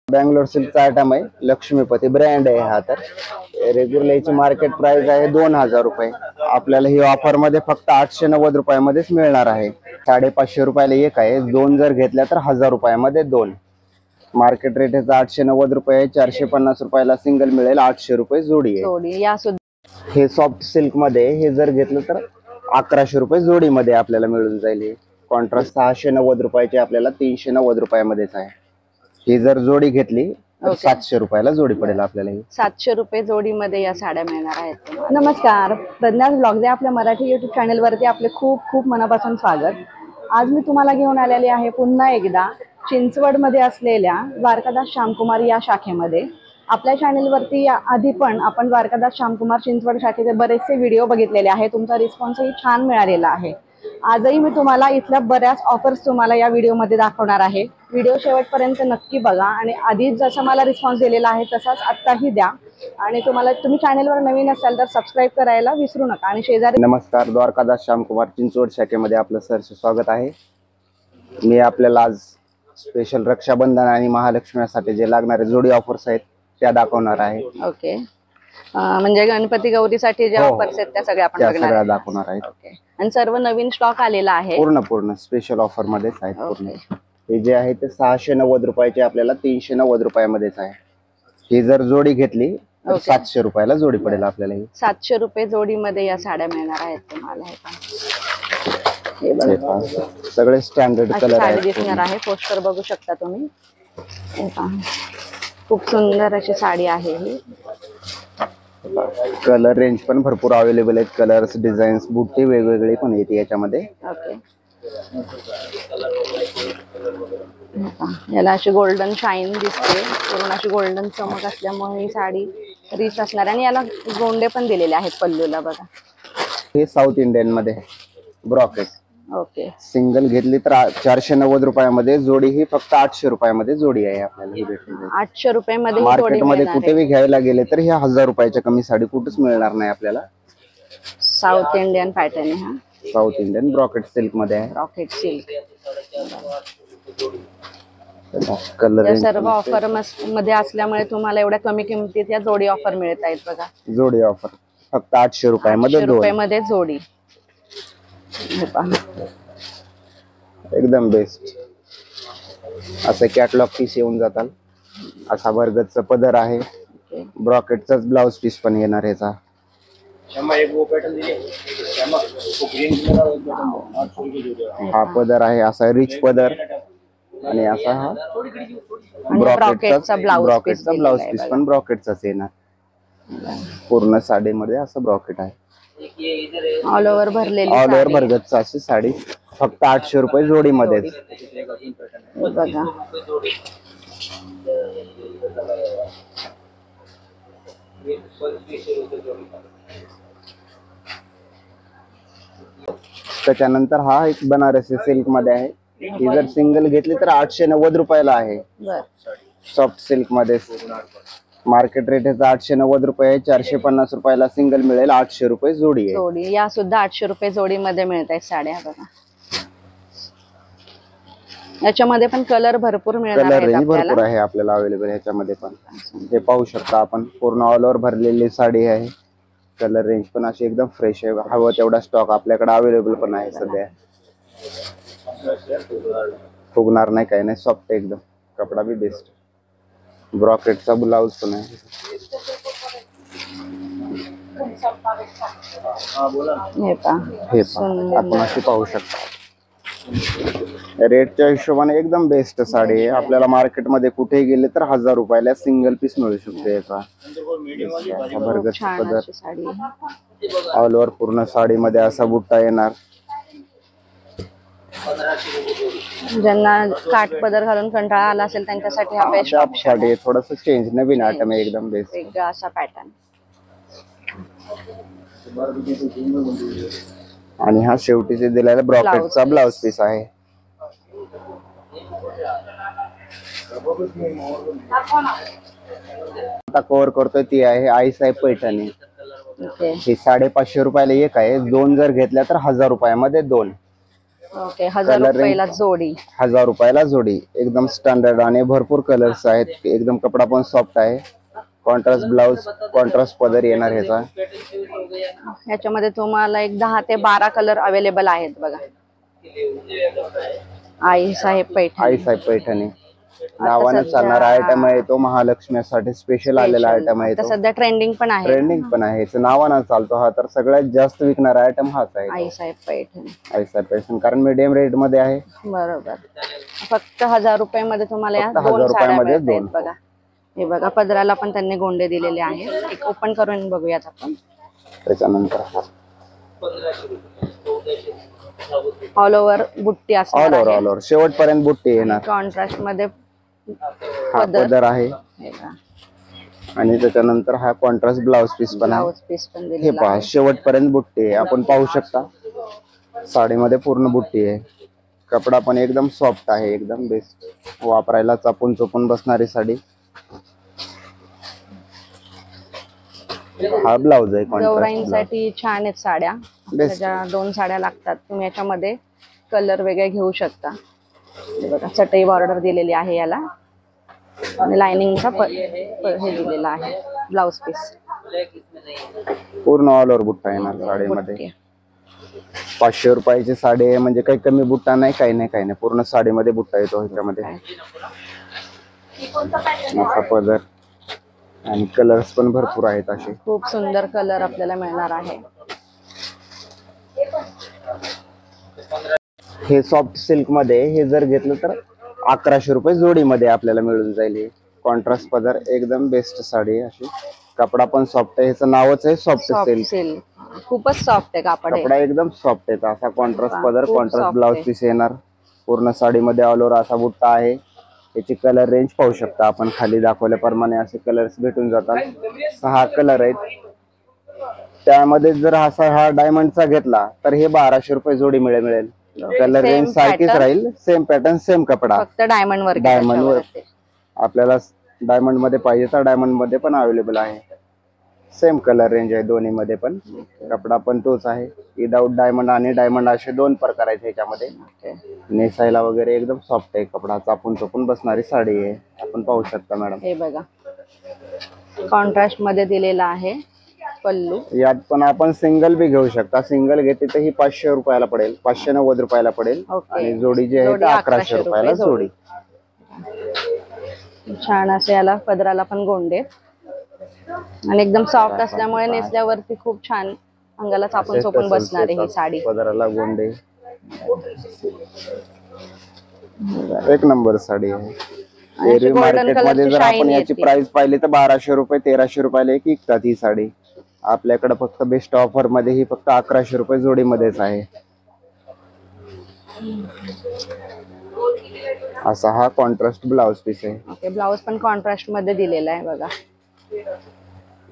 बँगलोर सिल्कचा आयटम आहे, लक्ष्मीपती ब्रँड आहे हा। तर रेग्युलर याची मार्केट प्राइस आहे 2000 रुपये। आपल्याला ही ऑफर मध्ये फक्त 890 रुपयामध्येच मिळणार आहे। 550 रुपयाला एक आहे, दोन जर घेतल्या तर 1000 रुपयामध्ये दोन। मार्केट रेट याचा 890 रुपये, 450 रुपयाला सिंगल मिळेल, 800 रुपये जोडी आहे। हे सॉफ्ट सिल्क मध्ये हे जर घेतलं तर 1100 रुपये जोडी मध्ये आपल्याला मिळून जाईल। कॉन्ट्रास्ट 690 रुपयाचे आपल्याला 390 रुपयामध्येच आहे। ही जर जोडी घेतली तर 700 रुपयाला जोडी पडेल आपल्याला। 700 रुपये जोडीमध्ये या साड्या मिळणार आहेत। नमस्कार, प्रज्ञास ब्लॉग्स या आपल्या मराठी युट्यूब चॅनल वरती आपले खूप खूप मनापासून स्वागत। आज मी तुम्हाला घेऊन आलेले आहे पुन्हा एकदा चिंचवड मध्ये असलेल्या द्वारकादास श्यामकुमार या शाखेमध्ये। आपल्या चॅनल वरती आधी पण आपण द्वारकादास श्यामकुमार चिंचवड शाखेचे बरेचसे व्हिडिओ बघितलेले आहे, तुमचा रिस्पॉन्सही छान मिळालेला आहे। आजही मी तुम्हाला इथल्या बऱ्याच ऑफर्स तुम्हाला या व्हिडिओमध्ये दाखवणार आहे। व्हिडिओ शेवटपर्यंत नक्की बघा आणि आधीच जसं मला रिस्पॉन्स दिलेला आहे तसाच आत्ताही द्या। आणि तुम्ही चॅनलवर नवीन असाल तर सबस्क्राइब करायला विसरू नका आणि शेजारी। नमस्कार, द्वारकादास श्यामकुमार चिंचवड शाखेमध्ये आपलं सहर्ष स्वागत आहे। मी आपल्याला आज स्पेशल रक्षाबंधन आणि महालक्ष्मीसाठी जे लागणारे जोडी ऑफर्स आहेत त्या दाखवणार आहे। ओके, म्हणजे गणपती गौरीसाठी जे ऑफर्स आहेत त्या सगळ्या आपण दाखवणार आहे। ओके, आणि सर्व नवीन स्टॉक आलेला आहे, पूर्ण स्पेशल ऑफर मध्येच आहेत पूर्ण। हे जे आहे ते 690 रुपयाचे आपल्याला 390 रुपयामध्येच आहे। ही जर जोडी घेतली तर 700 रुपयाला जोडी पडेल आपल्याला। 700 रुपये जोडीमध्ये या साड्या मिळणार आहेत तुम्हाला। सगळे स्टँडर्ड कलर आहेत, दिसणार आहे। पोस्टर बघू शकता तुम्ही, खूप सुंदर अशी साडी आहे ही। कलर रेंज पण भरपूर अवेलेबल आहेत, कलर्स डिझाईन्स बुट्टी वेगवेगळी पण येते याच्यामध्ये। ओके, याला अशी गोल्डन शाईन दिसते, पूर्ण अशी गोल्डन चमक असल्यामुळे ही साडी रिच असणार आणि याला गोंडे पण दिलेले आहेत पल्लूला बघा। हे साऊथ इंडियन मध्ये ब्रॉकेट। ओके, सिंगल घेतली तर 490 रुपयामध्ये, जोडी ही फक्त 800 रुपयामध्ये जोडी आहे आपल्याला। 800 रुपयामध्ये मार्केटमध्ये कुठेही घ्यायला गेले तर हे 1000 रुपयाच्या कमी साडी कुठेच मिळणार नाही आपल्याला। साऊथ इंडियन पॅटर्न आहे हा, साऊथ इंडियन ब्रॉकेट सिल्क मध्ये आहे। ब्रॉकेट सिल्क कलर सर्व ऑफर मध्ये असल्यामुळे तुम्हाला एवढ्या कमी किमतीत या जोडी ऑफर मिळत आहेत बघा। जोडी ऑफर फक्त 800 रुपयामध्ये जोडी। एकदम बेस्ट असे कॅटलॉग पीस येऊन जातात। असा भरगतचा पदर आहे, ब्रॉकेटचाच ब्लाउज पीस पण येणार याचा। हा पदर आहे, असा रिच पदर आणि असा हा ब्रॉकेटचा ब्लाउज पीस पण ब्रॉकेटचाच येणार। पूर्ण साडीमध्ये असं ब्रॉकेट आहे, ऑल ओव्हर भरलेली, ऑल ओव्हर भरगतची अशी साडी फक्त 800 रुपये जोडी मध्ये बघा। त्याच्यानंतर हा एक बनारसी सिल्क मध्ये आहे। ही जर सिंगल घेतली तर 890 रुपयाला आहे। सॉफ्ट सिल्क मध्ये मार्केट रेट याचा 890 रुपये, 450 रुपयाला सिंगल मिळेल, 800 रुपये जोडी आहे। जोडी या सुद्धा 800 रुपये जोडी मध्ये मिळत आहेत साड्या बघा। याच्यामध्ये पण कलर भरपूर मिळणार आहेत आपल्याला, भरपूर आहे आपल्याला अवेलेबल ह्याच्यामध्ये पण। हे पाहू शकता आपण, पूर्ण ऑल ओव्हर भरलेली साडी आहे। कलर रेंज पण अशी एकदम फ्रेश आहे, हवं तेवढा स्टॉक आपल्याकडे अवेलेबल पण आहे सध्या। फुगणार नाही, काही नाही, सॉफ्ट एकदम, कपडा भी बेस्ट। ब्रॉकेटचा ब्लाउज पण आहे। हे आपण अशी पाहू शकता। रेटच्या हिशोबाने एकदम बेस्ट साडी आहे। आपल्याला मार्केटमध्ये कुठेही गेले तर 1000 रुपयाला सिंगल पीस मिळू शकते याचा। भरगतचा पदर, ऑल ओव्हर पूर्ण साडीमध्ये असा बुट्टा येणार। ज्यांना काठ पदर घालून कंटाळा आला असेल त्यांच्यासाठी हा बेस्ट ऑप्शन आहे। थोडंसं चेंज, नवीन आयटम आहे, एकदम बेस्ट वेगळा असा पॅटर्न। आणि हा शेवटीचे दिलेला ब्रॉकेटचा ब्लाउज पीस आहे। आता कव्हर करतोय ती आहे आई साहेब पैठणी। ही 550 रुपयाला एक आहे, दोन जर घेतल्या तर 1000 रुपयामध्ये दोन। ओके, 1000 Coloring- रुपयाला जोडी. 1000 रुपयाला जोडी. एकदम स्टँडर्ड आणि भरपूर कलर्स आहेत. एकदम कपडा पण सॉफ्ट आहे. कॉन्ट्रास्ट ब्लाउज, कॉन्ट्रास्ट पदर येणार ह्याचा. याच्यामध्ये तुम्हाला एक 10 ते 12 कलर अवेलेबल आहेत बघा. आई साहेब पैठणी. आई साहेब पैठणी नावानं सध्या- चालणारा आयटम आहे तो. महालक्ष्मीसाठी स्पेशल आलेला आयटम आहे आता तो. सध्या ट्रेंडिंग पण आहे. ट्रेंडिंग पण आहे. याचं नावानं चालतो हा. तर सगळ्यात जास्त विकणारा आयटम हाच आहे आई साहेब पैठणी. आई साहेब पैठणी. कारण मीडियम रेट मध्ये आहे. बरोबर. फक्त 1000 रुपयामध्ये तुम्हाला या फक्त 1000 दोन साड्या रुपयामध्ये मिळतायत दोन. बघा. हे बघा, पदराला पण त्यांनी गोंडे दिलेले आहेत. एक ओपन करून बघूयात आपण. त्याच्यानंतर ऑल ओव्हर बुट्टी ऑल असणार ओव्हर आहे. ऑल ओव्हर शेवटपर्यंत बुट्टी येणार. कॉन्ट्रास्ट मध्ये हा पदर आहे. हे बघा, आणि त्याच्यानंतर हा कॉन्ट्रास्ट ब्लाउज पीस पण आहे. ब्लाउज पीस पण हे दिलेला पहा आहे. शेवटपर्यंत बुट्टी आहे. आपण पाहू शकता साडीमध्ये पूर्ण बुट्टी आहे. कपडा पण एकदम सॉफ्ट आहे. एकदम बेस्ट. वापरायला चापून चोपून बसणारी साडी. हा ब्लाउज आहे कॉन्ट्रास्ट. गौराईंसाठी छान आहेत साड्या. त्याच्या 2 साड्या लागतात. तुम्ही याच्यामध्ये कलर वेगळे घेऊ शकता. हे बघा, चटई बॉर्डर दिलेली आहे याला आणि लाइनिंगचा हे दिलेला आहे ब्लाउज पीस. पूर्ण ऑल ओव्हर बुट्टा येणार साडीमध्ये. 500 रुपयाची साडी आहे म्हणजे काही कमी बुट्टा नाही, काही नाही. पूर्ण साडीमध्ये बुट्टा येतो ह्याच्यामध्ये. असा पदर आणि कलर्स पण भरपूर आहेत असे. खूप सुंदर कलर आपल्याला मिळणार आहे. हे सॉफ्ट सिल्क मध्ये हे जर घेतलं तर 1100 रुपये जोडीमध्ये आपल्याला मिळून जाईल. कॉन्ट्रास्ट पदर एकदम बेस्ट साडी आहे अशी. कपडा पण सॉफ्ट आहे. ह्याचं नावच आहे सॉफ्ट सिल्क. सिल्क. खूपच सॉफ्ट आहे कापड. कपडा एकदम सॉफ्ट आहे. असा कॉन्ट्रास्ट पदर, खूप कॉन्ट्रास्ट soft ब्लाउज आहे. पीस येणार. पूर्ण साडीमध्ये ऑल ओव्हर असा बुट्टा आहे. याची कलर रेंज पाहू शकता आपण. खाली दाखवल्याप्रमाणे असे कलर्स भेटून जातात. 6 कलर आहेत. त्यामध्ये जर हा डायमंडचा घेतला तर हे 1200 रुपये जोडी मिळेल. कलर Same रेंज सारखीच pattern. राहील. सेम पॅटर्न, सेम कपडा. फक्त डायमंड वर. डायमंड वर आपल्याला डायमंड मध्ये पाहिजे तर डायमंड मध्ये पण अवेलेबल आहे. सेम कलर रेंज आहे दोन्ही मध्ये पण. कपडा पण तोच आहे. विदाउट डायमंड आणि डायमंड असे 2 प्रकार आहेत ह्याच्यामध्ये. नेसायला वगैरे एकदम सॉफ्ट आहे कपडा. चापून चोपून बसणारी साडी आहे. आपण पाहू शकता मॅडम. हे बघा, कॉन्ट्रास्ट मध्ये दिलेला आहे पल्लू. यात पण आपण सिंगल बी घेऊ शकता. सिंगल घेतली तर ही 500 रुपयाला पडेल. 590 रुपयाला पडेल. ओके. आणि जोडी जी आहे जोडी ती 1100 रुपयाला जोडी. छान असे याला पदराला पण गोंडे आणि एकदम सॉफ्ट असल्यामुळे नेसल्यावरती खूप छान अंगाला चापून चोपून बसणारी ही साडी. पदराला गोंडे. एक नंबर साडी आहे. एरवी मार्केट मध्ये जर आपण याची प्राइस पाहिली तर 1200 रुपये 1300 रुपयाला एक विकतात ही साडी. आपल्याकडे फक्त बेस्ट ऑफर मध्ये ही फक्त 1100 रुपये जोडीमध्येच आहे. असा हा कॉन्ट्रास्ट ब्लाउज पीस आहे. ओके, ब्लाउज पण कॉन्ट्रास्ट मध्ये दिलेला आहे बघा.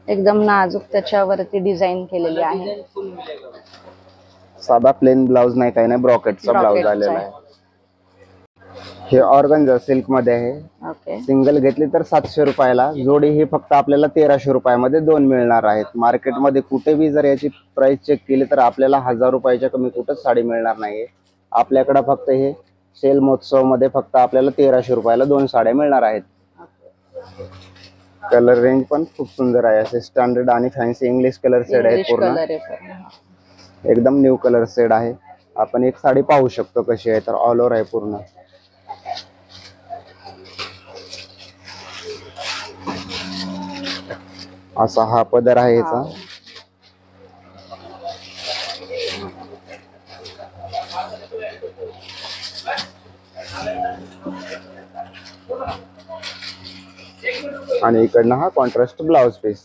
एकदम नाजूक त्याच्यावरती डिझाईन केलेली आहे. साधा प्लेन ब्लाउज नाही, काही नाही, ब्रॉकेटचा ब्लाउज आलेला आहे. हे ऑर्गन्झा सिल्क मध्ये आहे. ओके. सिंगल घेतली तर 700 रुपयाला. जोडी ही फक्त आपल्याला 1300 रुपयामध्ये 2 मिळणार आहेत. मार्केटमध्ये कुठेही जर याची प्राइस चेक केली तर आपल्याला 1000 रुपयाच्या कमी कुठंच साडी मिळणार नाहीये. आपल्याकडे फक्त हे सेल महोत्सव मध्ये फक्त आपल्याला 1300 रुपयाला 2 साड्या मिळणार आहेत. कलर रेंज पण खूप सुंदर आहे. असे स्टँडर्ड आणि फॅन्सी इंग्लिश कलर शेड आहेत. पूर्ण एकदम न्यू कलर शेड आहे. आपण एक साडी पाहू शकतो कशी आहे. तर ऑल ओव्हर आहे पूर्ण. असा हा पदर आहे याचा. आणि इकडनं हा कॉन्ट्रास्ट ब्लाउज पीस.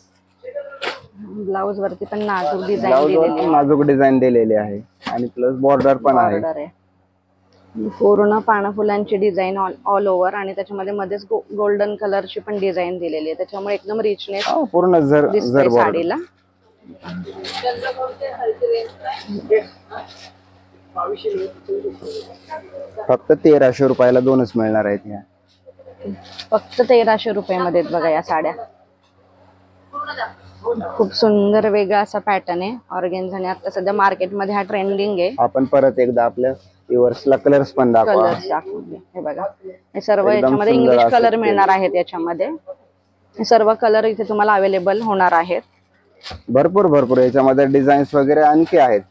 ब्लाउज वरती पण नाजूक डिझाईन ब्लाउज दिलेली वरती नाजूक डिझाईन दिलेली आहे आणि प्लस बॉर्डर पण आहे. बॉर्डर आहे. पूर्ण पाना फुलांची डिझाईन ऑल ओव्हर आणि त्याच्यामध्ये मध्येच गोल्डन कलरची पण डिझाईन दिलेली आहे. त्याच्यामुळे एकदम रिचनेस पूर्ण जर साडीला. फक्त 1300 रुपयाला 2च मिळणार आहेत. ह्या फक्त 1300 रुपयामध्ये बघा या साड्या. खूप सुंदर वेगळा असा पॅटर्न आहे ऑर्गेन्झा. आणि आता सध्या मार्केटमध्ये हा ट्रेंडिंग आहे. आपण परत एकदा आपल्या रिव्हर्सला कलर्स पण दाखवा. कलर्स दाखवले हे बघा, हे सर्व एकदम याच्यामध्ये सुंदर इंग्लिश असे कलर केले. मिळणार आहेत. याच्यामध्ये हे सर्व कलर इथे तुम्हाला अवेलेबल होणार आहेत. भरपूर याच्यामध्ये डिझाईन्स वगैरे आणखी आहेत.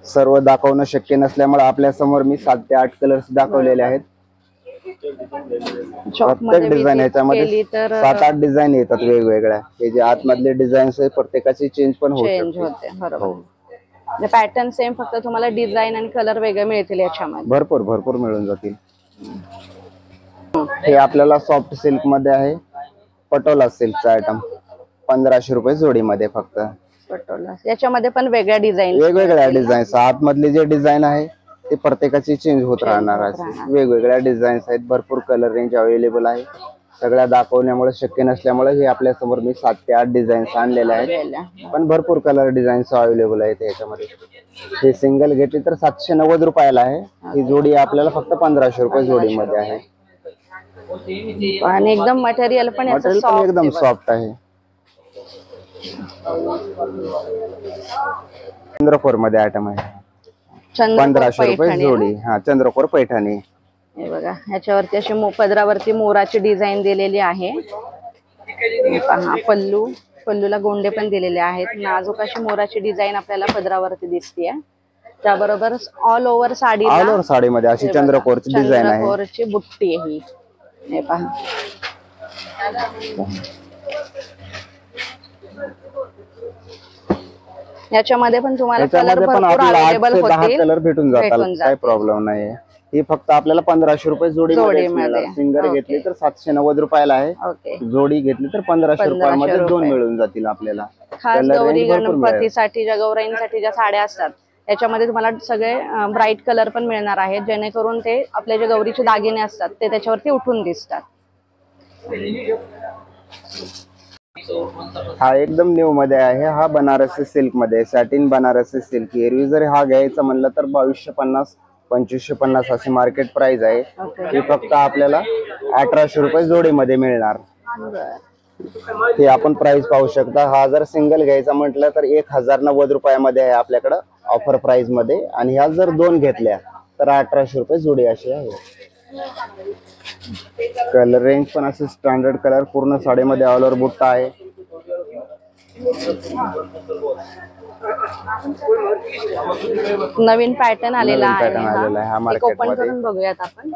सर्व दाखवणं शक्य नसल्यामुळे आपल्या समोर मी 7 ते 8 कलर्स दाखवलेले आहेत. प्रत्येक डिझाईन याच्यामध्ये 7-8 डिझाईन येतात वेगवेगळ्या. हे जे आतमधले डिझाईन्स आहेत प्रत्येकाची चेंज पण होऊ चेंज शकते. होते. बरोबर, पॅटर्न सेम, फक्त तुम्हाला डिझाईन आणि कलर वेगळे मिळतील याच्यामध्ये. भरपूर मिळून जातील. हे आपल्याला सॉफ्ट सिल्क मध्ये आहे, पटोला सिल्कचा आयटम 1500 रुपये जोडीमध्ये फक्त. पटोला याच्यामध्ये पण वेगळ्या वेगवेगळ्या डिझाईन्स. आतमधली जे डिझाईन आहे ते प्रत्येकाची चेंज होत राहणार. वेगवेगळ्या डिझाईन्स आहेत. भरपूर कलर रेंज अवेलेबल आहे. सगळ्या दाखवण्यामुळे शक्य नसल्यामुळे हे आपल्या समोर मी 7 ते 8 डिझाईन्स आणलेले आहेत. पण भरपूर कलर डिझाईन्स अवेलेबल आहेत याच्यामध्ये. हे सिंगल घेतली तर 790 रुपयाला आहे. ही जोडी आपल्याला फक्त 1500 रुपये जोडीमध्ये आहे. आणि एकदम मटेरियल पण एकदम सॉफ्ट आहे. चंद्रकोर मध्ये आयटम आहे, 1500 रुपये जोडी. हा, चंद्रकोर पैठणी. हे बघा, ह्याच्यावरती अशी पदरावरती मोराची डिझाईन दिलेली आहे. पहा, पल्लूला गोंडे पण दिलेले आहेत. नाजूक अशी मोराची डिझाईन आपल्याला पदरावरती दिसते. त्याबरोबर ऑल ओव्हर साडीमध्ये अशी चंद्रकोरची डिझाईन आहे. चंद्रकोरची बुट्टी आहे ही. हे पहा, याच्यामध्ये पण तुम्हाला कलर भरपूर अवेलेबल होतील. कलर भेटून जातात, काही प्रॉब्लेम नाही. ही फक्त आपल्याला 1500 रुपये जोडीमध्ये. सिंगल घेतली तर 790 रुपयाला आहे. जोडी घेतली तर 1500 रुपयामध्ये 2 मिळून जातील आपल्याला. खास गौरी गणपतीसाठी, ज्या गौराईंसाठी ज्या साड्या असतात त्याच्यामध्ये तुम्हाला सगळे ब्राईट कलर पण मिळणार आहेत, जेणेकरून ते आपले जे गौरीचे दागिने असतात ते त्याच्यावरती उठून दिसतात. हा एकदम न्यू मध्ये आहे. हा बनारसी सिल्क मध्ये, सॅटिन बनारसी सिल्क. एरवी जर हा घ्यायचा म्हणलं तर 2250 2550 अशी मार्केट प्राइस आहे. ही फक्त आपल्याला 1800 रुपये जोडीमध्ये मिळणार. हे आपण प्राइस पाहू शकता. हा जर सिंगल घ्यायचा म्हटलं तर 1090 रुपयामध्ये आहे आपल्याकडं ऑफर प्राइस मध्ये. आणि ह्या जर 2 घेतल्या तर 1800 रुपये जोडी अशी आहे. कलर रेंज पण असे स्टँडर्ड कलर. पूर्ण साडीमध्ये ऑल ओव्हर बुट्टा आहे. नवीन पॅटर्न आलेला आहे. हा मार्केट ओपन करून बघूयात आपण.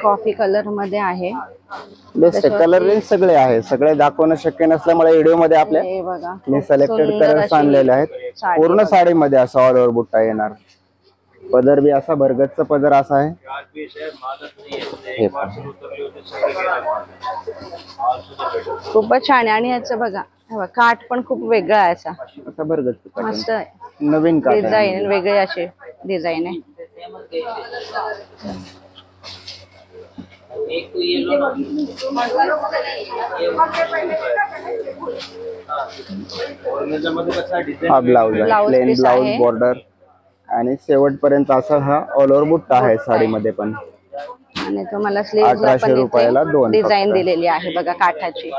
कॉफी कलर मध्ये आहे. बेस्ट कलर रेंज सगळे आहे. सगळे दाखवणं शक्य नसल्यामुळे व्हिडिओ मध्ये आपल्या मी सिलेक्टेड कलर्स आणलेले आहेत. पूर्ण साडीमध्ये असा ऑल ओव्हर बुट्टा येणार. पदर बी असा भरगच्च पदर असा आहे. खूपच छान आहे. आणि याचं बघा, काठ पण खूप वेगळा आहे. असा भरगच्च मस्त नवीन डिझाईन, वेगळे असे डिझाईन आहे. हा ब्लाउज आहे, प्लेन ब्लाउज बॉर्डर आणि शेवटपर्यंत असा हा ऑल ओव्हर बुट्टा आहे साडीमध्ये पण. आणि तुम्हाला स्लीव्हजला पण 1800 रुपयाला 2 डिझाईन दिलेली आहे बघा काठाची.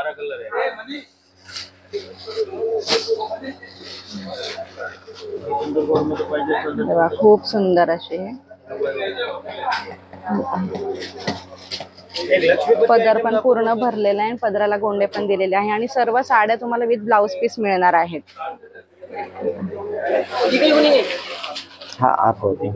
खूप सुंदर असे. पदर पण पूर्ण भरलेला आहे. पदराला गोंडे पण दिलेले आहे. आणि सर्व साड्या तुम्हाला विथ ब्लाउज पीस मिळणार आहेत. हा आप होते.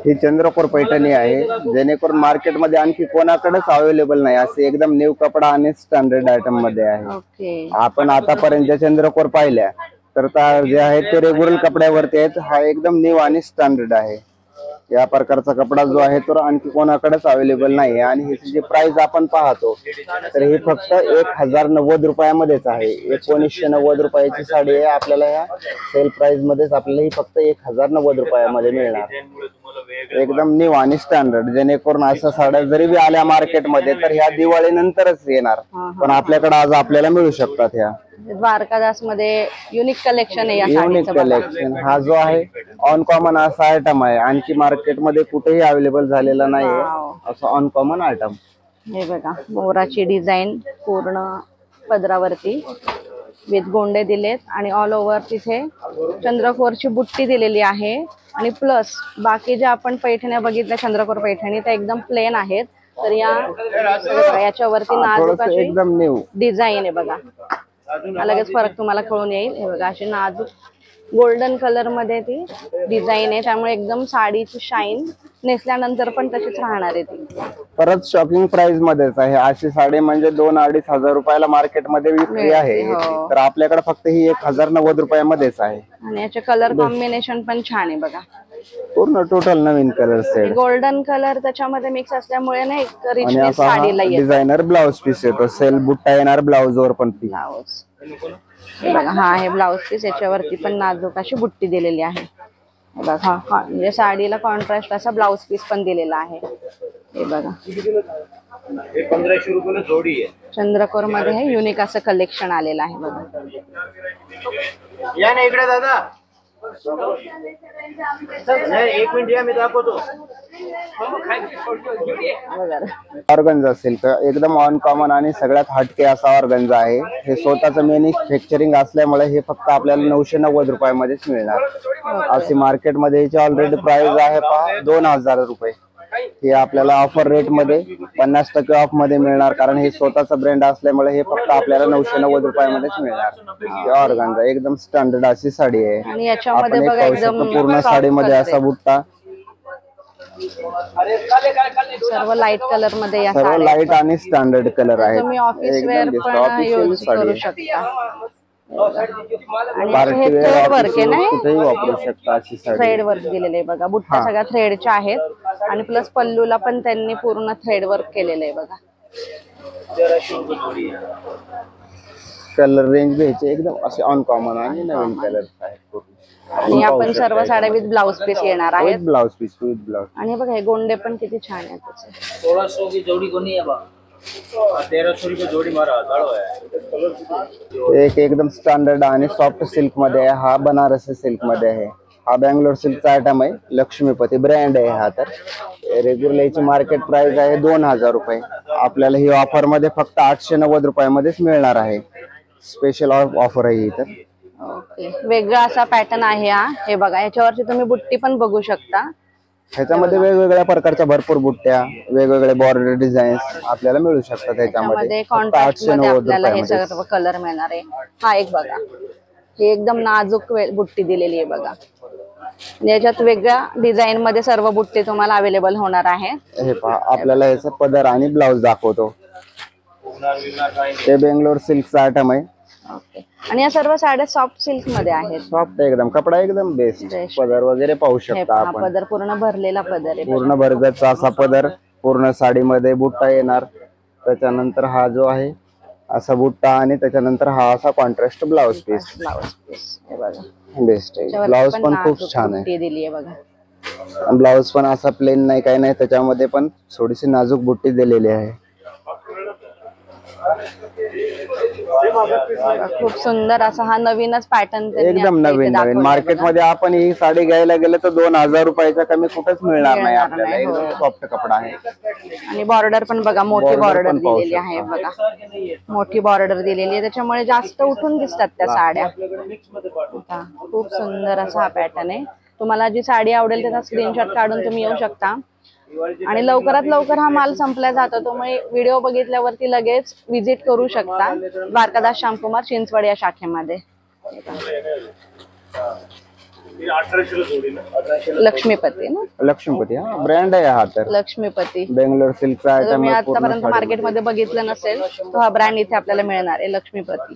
ही चंद्रकोर पैठणी आहे, जेणेकरून मार्केटमध्ये आणखी कोणाकडेच अवेलेबल नाही. असे एकदम न्यू कपडा आणि स्टँडर्ड आयटम मध्ये आहे. आपण आतापर्यंत ज्या चंद्रकोर पाहिल्या तर जे आहेत ते रेग्युलर कपड्यावरती आहेत. हा एकदम न्यू आणि स्टँडर्ड आहे. या प्रकारचा कपडा जो आहे तो आणखी कोणाकडेच अवेलेबल नाही. आणि ह्याची जी प्राइस आपण पाहतो तर ही फक्त 1090 रुपयामध्येच आहे. 1990 रुपयाची साडी आहे. आपल्याला ह्या सेल प्राइस मध्येच आपल्याला ही फक्त 1090 रुपयामध्ये मिळणार. एकदम न्यू आणि स्टँडर्ड, जेणेकरून अशा साड्या जरी बी आल्या मार्केटमध्ये तर ह्या दिवाळी नंतरच येणार, पण आपल्याकडे आज आपल्याला मिळू शकतात ह्या. द्वारकादास मध्ये युनिक कलेक्शन आहे या युनिक साडीचं बघा. कलेक्शन हा जो आहे अनकॉमन असा आयटम आहे, आणखी मार्केटमध्ये कुठेही अवेलेबल झालेला नाहीये Wow. असं अनकॉमन आयटम. हे बघा मोराची डिझाईन पूर्ण पदरावरती विथ गोंडे दिलेत आणि ऑल ओव्हर तिथे चंद्रकोरची बुट्टी दिलेली आहे आणि प्लस बाकी जे आपण पैठण्या बघितल्या चंद्रकोर पैठणी त्या एकदम प्लेन आहेत, तर याच्यावरती नाजूक थोडंसं अशी एकदम न्यू डिझाईन आहे बघा. लगेच फरक तुम्हाला कळून येईल. हे बघा अशी नाजूक गोल्डन कलर मध्ये ती डिझाईन आहे, त्यामुळे एकदम साडीची शाईन नेसल्यानंतर पण तशीच राहणार आहे ती. परत शॉपिंग प्राइस मध्येच आहे. अशी साडी म्हणजे 2-2.5 हजार रुपयाला मार्केटमध्ये विक्री आहे, हो. तर आपल्याकडे फक्त ही 1090 रुपयामध्येच आहे. आणि याचे कलर कॉम्बिनेशन पण छान आहे बघा. पूर्ण टोटल नवीन कलर सेट गोल्डन कलर त्याच्यामध्ये मिक्स असल्यामुळे ना एक आणि रिचनेस असा साडीला येतो. डिझायनर ब्लाउज पीस येतो, सेल बुट्टा येणार ब्लाउज वर पण ती. ब्लाउज बघा हा आहे ब्लाउज पीस, याच्यावरती पण नाजूक अशी बुट्टी दिलेली आहे. हे बघा म्हणजे साडीला कॉन्ट्रास्ट असा ब्लाउज पीस पण दिलेला आहे. हे बघा 1500 रुपये जोडी आहे. चंद्रकोर मध्ये हे युनिक असं कलेक्शन आलेलं आहे बघा. या ना इकडे दादा, एक मिनिट या, मी दाखवतो. बघा ऑर्गन्झा सिल्क एकदम अनकॉमन आणि सगळ्यात हटके असा ऑर्गन्झा आहे. हे स्वतःच मॅन्युफॅक्चरिंग असल्यामुळे हे फक्त आपल्याला 990 रुपयामध्येच मिळणार. अशी मार्केटमध्ये याची ऑलरेडी प्राइस आहे पहा 2000 रुपये. हे आपल्याला ऑफर रेट मध्ये 50% ऑफ मध्ये मिळणार, कारण हे स्वतःचा ब्रँड असल्यामुळे हे फक्त आपल्याला 990 रुपयामध्येच मिळणार. ऑर्गन्झा एकदम स्टँडर्ड अशी साडी आहे. आणि याच्यामध्ये आपण एक बघा पाहू एकदम शकतो पूर्ण soft साडीमध्ये color असा आहे. बुट्टा, सर्व लाईट कलर मध्ये या सर्व साड्या लाईट आणि स्टँडर्ड कलर आहे. तुम्ही ऑफिस वेअर एकदम पण ऑफिशियल यूज साडी करू आहे. शकता. आणि पार्टी हे वेअर थ्रेड वर्क आहे ना, कुठेही वापरू शकता अशी साडी. थ्रेड वर्क दिलेले आहे बघा. बुट्ट्या सगळ्या थ्रेडच्या आहेत आणि प्लस पल्लूला पण त्यांनी पूर्ण थ्रेड वर्क केलेलं आहे बघा. कलर रेंज घ्यायचे एकदम असे अनकॉमन आणि नवीन कलर आहेत पूर्ण. आणि आपण सर्व साड्या विथ ब्लाउज पीस येणार आहेत. With blouse piece, with blouse. आणि हे बघा हे गोंडे पण किती छान आहेत त्याचे. 1600 की जोड़ी को नहीं है बा, 1300 रुपये जोड़ी मारा दाड़ो है. एक एकदम स्टँडर्ड आणि सॉफ्ट सिल्क मध्ये आहे. हा बनारसी सिल्क मध्ये आहे. हा बँगलोर सिल्कचा आयटम आहे. लक्ष्मीपती ब्रँड आहे हा. तर रेग्युलर याची मार्केट प्राइस आहे 2000 रुपये. आपल्याला ही ऑफर मध्ये फक्त 890 रुपयामध्येच मिळणार आहे. स्पेशल ऑफर आहे इथं. ओके, वेगळा असा पॅटर्न आहे हा. हे बघा याच्यावरची तुम्ही बुट्टी पण बघू शकता. ह्याच्यामध्ये वेगवेगळ्या प्रकारच्या भरपूर बुट्ट्या, वेगवेगळे बॉर्डर डिझाईन्स आपल्याला मिळू शकतात. त्याच्यामध्ये ह्याच्यामध्ये कॉन्ट्रास्ट मध्ये 890 आपल्याला हे रुपयामध्ये. सर्व कलर मिळणार आहे. हा एक बघा, हे एकदम नाजूक बुट्टी दिलेली आहे बघा. याच्यात वेगळ्या डिझाईन मध्ये सर्व बुट्टी तुम्हाला अवेलेबल होणार आहे. हे पहा आपल्याला याचा पदर आणि ब्लाउज दाखवतो. ते बेंगलोर सिल्कचा आयटम आहे. ओके, आणि या सर्व साड्या सॉफ्ट सिल्क मध्ये आहेत. सॉफ्ट एकदम, कपडा एकदम बेस्ट. Best. पदर वगैरे पाहू हे शकता पहा, आपण. पदर पूर्ण भरलेला पदर आहे. पूर्ण भरगतचा असा पदर, पूर्ण साडीमध्ये बुट्टा येणार. त्याच्यानंतर हा जो आहे असा बुट्टा आणि त्याच्यानंतर हा असा contrast blouse piece. Blouse piece हे बघा. बेस्ट आहे. त्याच्यावरती ब्लाउज पण नाजूक खूप छान आहे. बुट्टी दिली आहे बघा. ब्लाउज पण असा प्लेन नाही, काही नाही, त्याच्यामध्ये पण थोडीशी नाजूक बुट्टी दिलेली आहे. खूप सुंदर असा हा नवीनच पॅटर्न एकदम नवीन मार्केटमध्ये आपण ही साडी घ्यायला गेलं तर 2000 रुपयाच्या कमी कुठेच मिळणार नाही आपल्याला. एकदम सॉफ्ट कपडा आहे. आणि बॉर्डर पण बघा, मोठी Border बॉर्डर पण पाहू दिलेली आहे बघा. मोठी बॉर्डर दिलेली आहे, त्याच्यामुळे जास्त उठून दिसतात त्या साड्या. आता खूप सुंदर असा हा पॅटर्न आहे. तुम्हाला जी साडी आवडेल त्याचा स्क्रीनशॉट काढून तुम्ही येऊ शकता. आणि लवकरात लवकर हा माल संपला जातो, त्यामुळे व्हिडिओ बघितल्यावरती लगेच विजिट करू शकता द्वारकादास श्यामकुमार चिंचवड या शाखेमध्ये. लक्ष्मीपती ना, लक्ष्मीपती हा ब्रँड आहे हा. तर लक्ष्मीपती बेंगलोर सिल्कचा आयटम तुम्ही आहे. आतापर्यंत मार्केटमध्ये बघितलं नसेल तर हा ब्रँड इथे आपल्याला मिळणार आहे, लक्ष्मीपती.